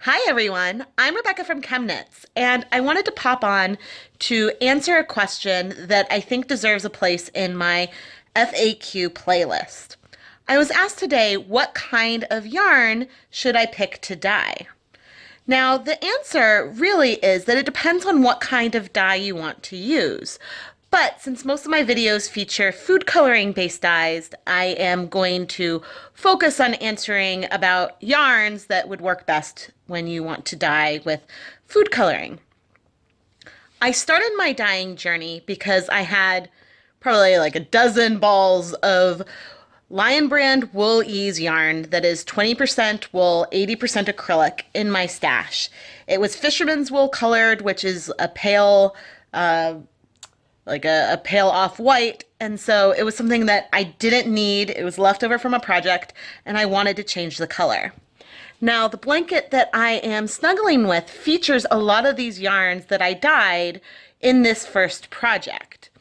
Hi everyone, I'm Rebecca from ChemKnits, and I wanted to pop on to answer a question that I think deserves a place in my FAQ playlist. I was asked today, what kind of yarn should I pick to dye? Now, the answer really is that it depends on what kind of dye you want to use. But since most of my videos feature food coloring based dyes, I am going to focus on answering about yarns that would work best when you want to dye with food coloring. I started my dyeing journey because I had probably like a dozen balls of Lion Brand Wool Ease yarn that is 20% wool, 80% acrylic in my stash. It was fisherman's wool colored, which is a pale, like a pale off-white, and so it was something that I didn't need. It was left over from a project, and I wanted to change the color. Now, the blanket that I am snuggling with features a lot of these yarns that I dyed in this first project.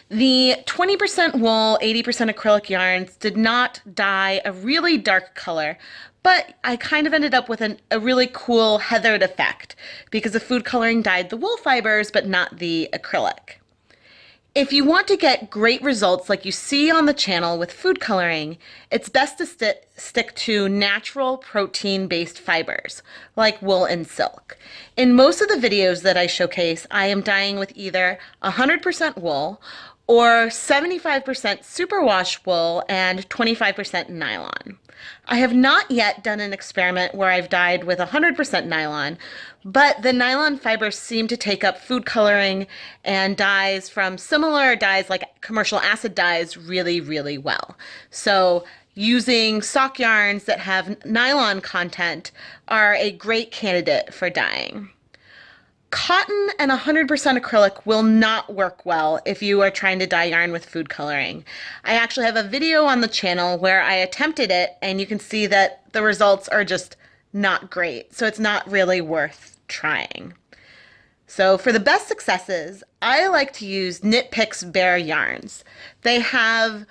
The 20% wool, 80% acrylic yarns did not dye a really dark color, but I kind of ended up with a really cool heathered effect because the food coloring dyed the wool fibers, but not the acrylic. If you want to get great results like you see on the channel with food coloring, it's best to stick to natural protein-based fibers, like wool and silk. In most of the videos that I showcase, I am dyeing with either 100% wool or 75% superwash wool and 25% nylon. I have not yet done an experiment where I've dyed with 100% nylon, but the nylon fibers seem to take up food coloring and dyes from similar dyes like commercial acid dyes really, really well. So using sock yarns that have nylon content are a great candidate for dyeing. Cotton and 100% acrylic will not work well if you are trying to dye yarn with food coloring. I actually have a video on the channel where I attempted it, and you can see that the results are just not great, so it's not really worth trying. So for the best successes, I like to use Knit Picks Bare yarns. They have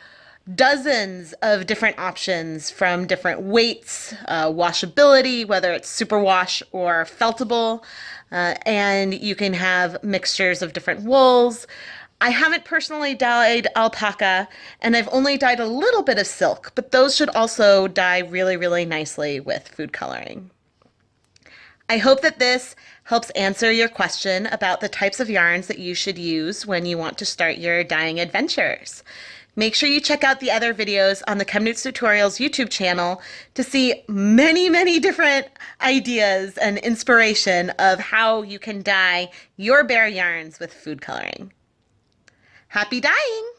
dozens of different options from different weights, washability, whether it's superwash or feltable, and you can have mixtures of different wools. I haven't personally dyed alpaca, and I've only dyed a little bit of silk, but those should also dye really, really nicely with food coloring. I hope that this helps answer your question about the types of yarns that you should use when you want to start your dyeing adventures. Make sure you check out the other videos on the ChemKnits Tutorials YouTube channel to see many, many different ideas and inspiration of how you can dye your bare yarns with food coloring. Happy dyeing!